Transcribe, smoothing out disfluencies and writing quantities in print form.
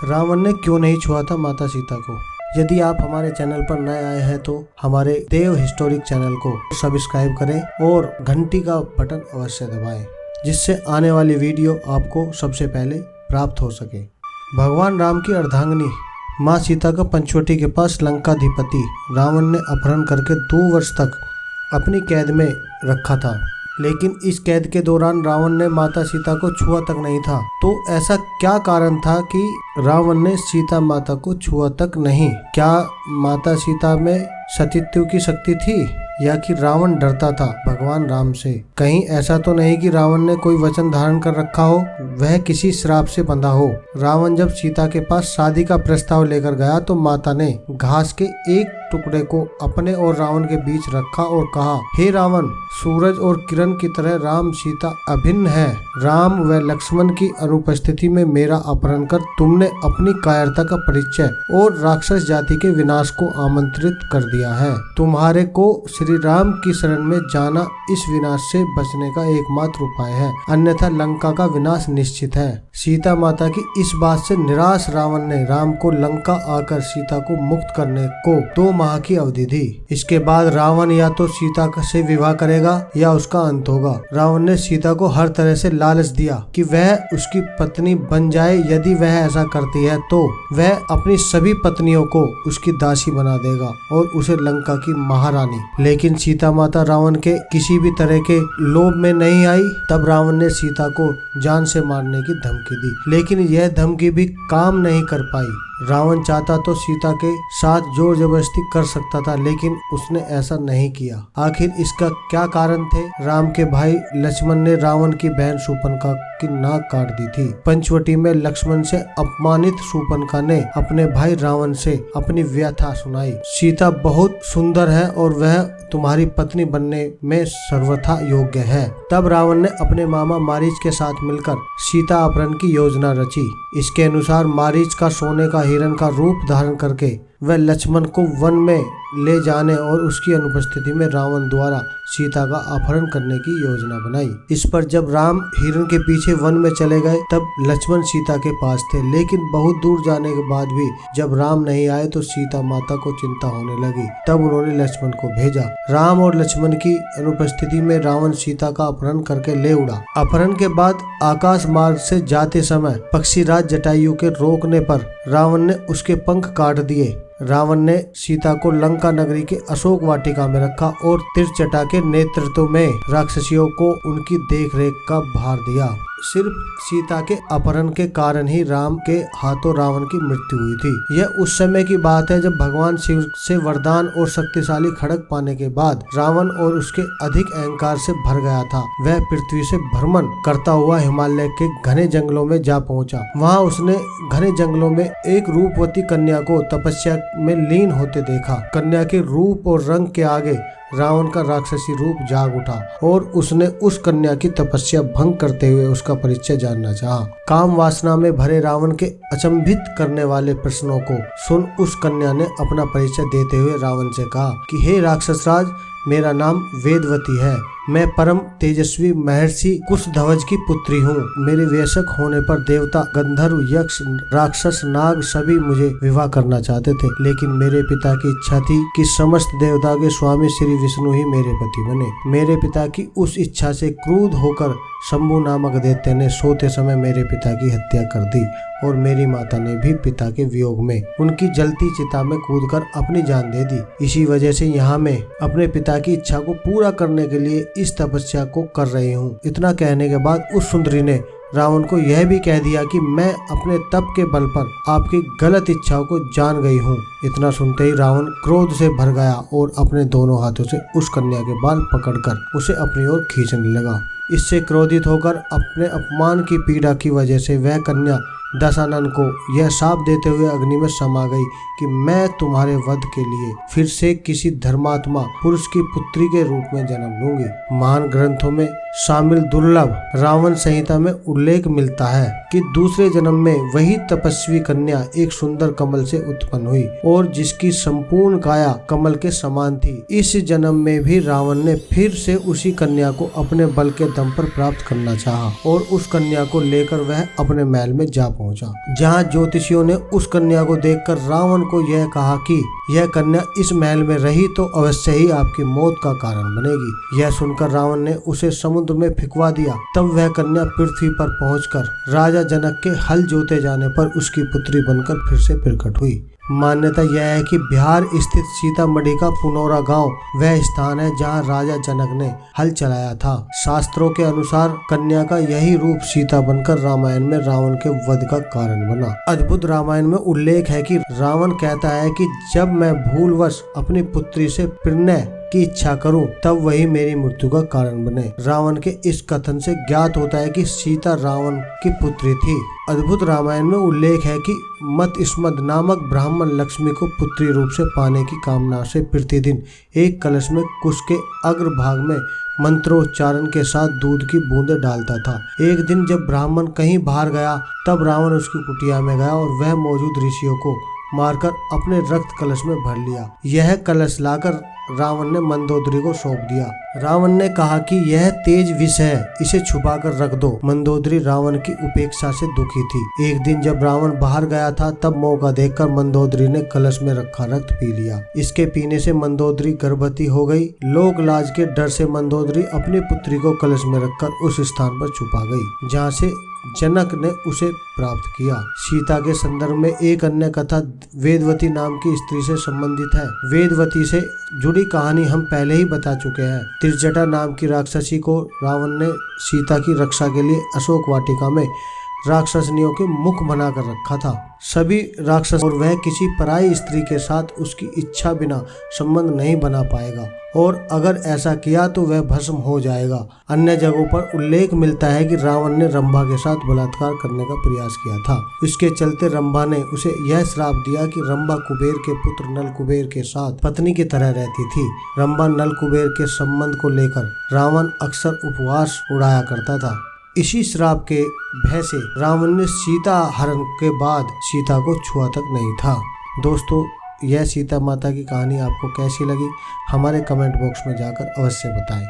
रावण ने क्यों नहीं छुआ था माता सीता को। यदि आप हमारे चैनल पर नए आए हैं तो हमारे देव हिस्टोरिक चैनल को सब्सक्राइब करें और घंटी का बटन अवश्य दबाएं, जिससे आने वाली वीडियो आपको सबसे पहले प्राप्त हो सके। भगवान राम की अर्धांगिनी माँ सीता का पंचवटी के पास लंकाधिपति रावण ने अपहरण करके 2 वर्ष तक अपनी कैद में रखा था, लेकिन इस कैद के दौरान रावण ने माता सीता को छुआ तक नहीं था। तो ऐसा क्या कारण था कि रावण ने सीता माता को छुआ तक नहीं? क्या माता सीता में सतीत्व की शक्ति थी या कि रावण डरता था भगवान राम से? कहीं ऐसा तो नहीं कि रावण ने कोई वचन धारण कर रखा हो, वह किसी श्राप से बंधा हो। रावण जब सीता के पास शादी का प्रस्ताव लेकर गया तो माता ने घास के एक टुकड़े को अपने और रावण के बीच रखा और कहा, हे रावण, सूरज और किरण की तरह राम सीता अभिन्न है। राम व लक्ष्मण की अनुपस्थिति में मेरा अपहरण कर तुमने अपनी कायरता का परिचय और राक्षस जाति के विनाश को आमंत्रित कर दिया है। तुम्हारे को श्री राम की शरण में जाना इस विनाश से बचने का एकमात्र उपाय है, अन्यथा लंका का विनाश निश्चित है। सीता माता की इस बात से निराश रावण ने राम को लंका आकर सीता को मुक्त करने को 2 माह की अवधि दी। इसके बाद रावण या तो सीता से विवाह करेगा या उसका अंत होगा। रावण ने सीता को हर तरह से लालच दिया कि वह उसकी पत्नी बन जाए। यदि वह ऐसा करती है तो वह अपनी सभी पत्नियों को उसकी दासी बना देगा और उसे लंका की महारानी। लेकिन सीता माता रावण के किसी भी तरह के लोभ में नहीं आई। तब रावण ने सीता को जान से मारने की धमकी दी, लेकिन यह धमकी भी काम नहीं कर पाई। रावण चाहता तो सीता के साथ जोर जबरदस्ती कर सकता था, लेकिन उसने ऐसा नहीं किया। आखिर इसका क्या कारण थे? राम के भाई लक्ष्मण ने रावण की बहन शूर्पणखा की नाक काट दी थी। पंचवटी में लक्ष्मण से अपमानित शूर्पणखा ने अपने भाई रावण से अपनी व्यथा सुनाई। सीता बहुत सुंदर है और वह तुम्हारी पत्नी बनने में सर्वथा योग्य है। तब रावण ने अपने मामा मारीच के साथ मिलकर सीता अपहरण की योजना रची। इसके अनुसार मारीच का सोने का हिरण का रूप धारण करके वह लक्ष्मण को वन में ले जाने और उसकी अनुपस्थिति में रावण द्वारा सीता का अपहरण करने की योजना बनाई। इस पर जब राम हिरण के पीछे वन में चले गए तब लक्ष्मण सीता के पास थे, लेकिन बहुत दूर जाने के बाद भी जब राम नहीं आए तो सीता माता को चिंता होने लगी। तब उन्होंने लक्ष्मण को भेजा। राम और लक्ष्मण की अनुपस्थिति में रावण सीता का अपहरण करके ले उड़ा। अपहरण के बाद आकाश मार्ग से जाते समय पक्षीराज जटायु के रोकने पर रावण ने उसके पंख काट दिए। रावण ने सीता को लंका नगरी के अशोक वाटिका में रखा और तिरचटा के नेतृत्व में राक्षसियों को उनकी देखरेख का भार दिया। सिर्फ सीता के अपहरण के कारण ही राम के हाथों रावण की मृत्यु हुई थी। यह उस समय की बात है जब भगवान शिव से वरदान और शक्तिशाली खड्ग पाने के बाद रावण और उसके अधिक अहंकार से भर गया था। वह पृथ्वी से भ्रमण करता हुआ हिमालय के घने जंगलों में जा पहुंचा। वहां उसने घने जंगलों में एक रूपवती कन्या को तपस्या में लीन होते देखा। कन्या के रूप और रंग के आगे रावण का राक्षसी रूप जाग उठा और उसने उस कन्या की तपस्या भंग करते हुए उसका परिचय जानना चाहा। काम वासना में भरे रावण के अचंभित करने वाले प्रश्नों को सुन उस कन्या ने अपना परिचय देते हुए रावण से कहा कि हे राक्षस राज, मेरा नाम वेदवती है। मैं परम तेजस्वी महर्षि कुशध्वज की पुत्री हूँ। मेरे वयस्क होने पर देवता, गंधर्व, यक्ष, राक्षस, नाग सभी मुझे विवाह करना चाहते थे, लेकिन मेरे पिता की इच्छा थी कि समस्त देवता के स्वामी श्री विष्णु ही मेरे पति बने। मेरे पिता की उस इच्छा से क्रुद्ध होकर शंभु नामक दैत्य ने सोते समय मेरे पिता की हत्या कर दी और मेरी माता ने भी पिता के वियोग में उनकी जलती चिता में कूदकर अपनी जान दे दी। इसी वजह से यहाँ मैं अपने पिता की इच्छा को पूरा करने के लिए इस तपस्या को कर रही हूँ। इतना कहने के बाद उस सुंदरी ने रावण को यह भी कह दिया कि मैं अपने तप के बल पर आपकी गलत इच्छाओं को जान गई हूँ। इतना सुनते ही रावण क्रोध से भर गया और अपने दोनों हाथों से उस कन्या के बाल पकड़कर उसे अपनी ओर खींचने लगा। इससे क्रोधित होकर अपने अपमान की पीड़ा की वजह से वह कन्या दशानन को यह शाप देते हुए अग्नि में समा गई कि मैं तुम्हारे वध के लिए फिर से किसी धर्मात्मा पुरुष की पुत्री के रूप में जन्म लूंगी। महान ग्रंथों में शामिल दुर्लभ रावण संहिता में उल्लेख मिलता है कि दूसरे जन्म में वही तपस्वी कन्या एक सुंदर कमल से उत्पन्न हुई और जिसकी संपूर्ण काया कमल के समान थी। इस जन्म में भी रावण ने फिर से उसी कन्या को अपने बल के दम पर प्राप्त करना चाहा और उस कन्या को लेकर वह अपने महल में जा पहुंचा, जहां ज्योतिषियों ने उस कन्या को देखकर रावण को यह कहा कि यह कन्या इस महल में रही तो अवश्य ही आपकी मौत का कारण बनेगी। यह सुनकर रावण ने उसे समुद्र में फेंकवा दिया। तब वह कन्या पृथ्वी पर पहुंचकर राजा जनक के हल जोते जाने पर उसकी पुत्री बनकर फिर से प्रकट हुई। मान्यता यह है कि बिहार स्थित सीतामढ़ी का पुनौरा गांव वह स्थान है जहां राजा जनक ने हल चलाया था। शास्त्रों के अनुसार कन्या का यही रूप सीता बनकर रामायण में रावण के वध का कारण बना। अद्भुत रामायण में उल्लेख है कि रावण कहता है कि जब मैं भूलवश अपनी पुत्री से प्रणय की इच्छा करूं तब वही मेरी मृत्यु का कारण बने। रावण के इस कथन से ज्ञात होता है कि सीता रावण की पुत्री थी। अद्भुत रामायण में उल्लेख है कि मतस्मद नामक ब्राह्मण लक्ष्मी को पुत्री रूप से पाने की कामना से प्रतिदिन एक कलश में कुश के अग्रभाग में मंत्रोच्चारण के साथ दूध की बूंदें डालता था। एक दिन जब ब्राह्मण कहीं बाहर गया तब रावण उसकी कुटिया में गया और वह मौजूद ऋषियों को मारकर अपने रक्त कलश में भर लिया। यह कलश लाकर रावण ने मंदोदरी को सौंप दिया। रावण ने कहा कि यह तेज विष है, इसे छुपा कर रख दो। मंदोदरी रावण की उपेक्षा से दुखी थी। एक दिन जब रावण बाहर गया था तब मौका देखकर मंदोदरी ने कलश में रखा रक्त पी लिया। इसके पीने से मंदोदरी गर्भवती हो गई। लोक लाज के डर से मंदोदरी अपनी पुत्री को कलश में रखकर उस स्थान पर छुपा गई जहाँ से जनक ने उसे प्राप्त किया। सीता के संदर्भ में एक अन्य कथा वेदवती नाम की स्त्री से संबंधित है। वेदवती से जुड़ी कहानी हम पहले ही बता चुके हैं। त्रिजटा नाम की राक्षसी को रावण ने सीता की रक्षा के लिए अशोक वाटिका में राक्षसनियों के मुख बनाकर रखा था। सभी राक्षस और वह किसी पराई स्त्री के साथ उसकी इच्छा बिना संबंध नहीं बना पाएगा और अगर ऐसा किया तो वह भस्म हो जाएगा। अन्य जगहों पर उल्लेख मिलता है कि रावण ने रंभा के साथ बलात्कार करने का प्रयास किया था। इसके चलते रंभा ने उसे यह श्राप दिया कि रंभा कुबेर के पुत्र नल कुबेर के साथ पत्नी की तरह रहती थी। रंभा नल कुबेर के संबंध को लेकर रावण अक्सर उपवास उड़ाया करता था। इसी श्राप के भय से रावण ने सीता हरण के बाद सीता को छुआ तक नहीं था। दोस्तों, यह सीता माता की कहानी आपको कैसी लगी हमारे कमेंट बॉक्स में जाकर अवश्य बताएं।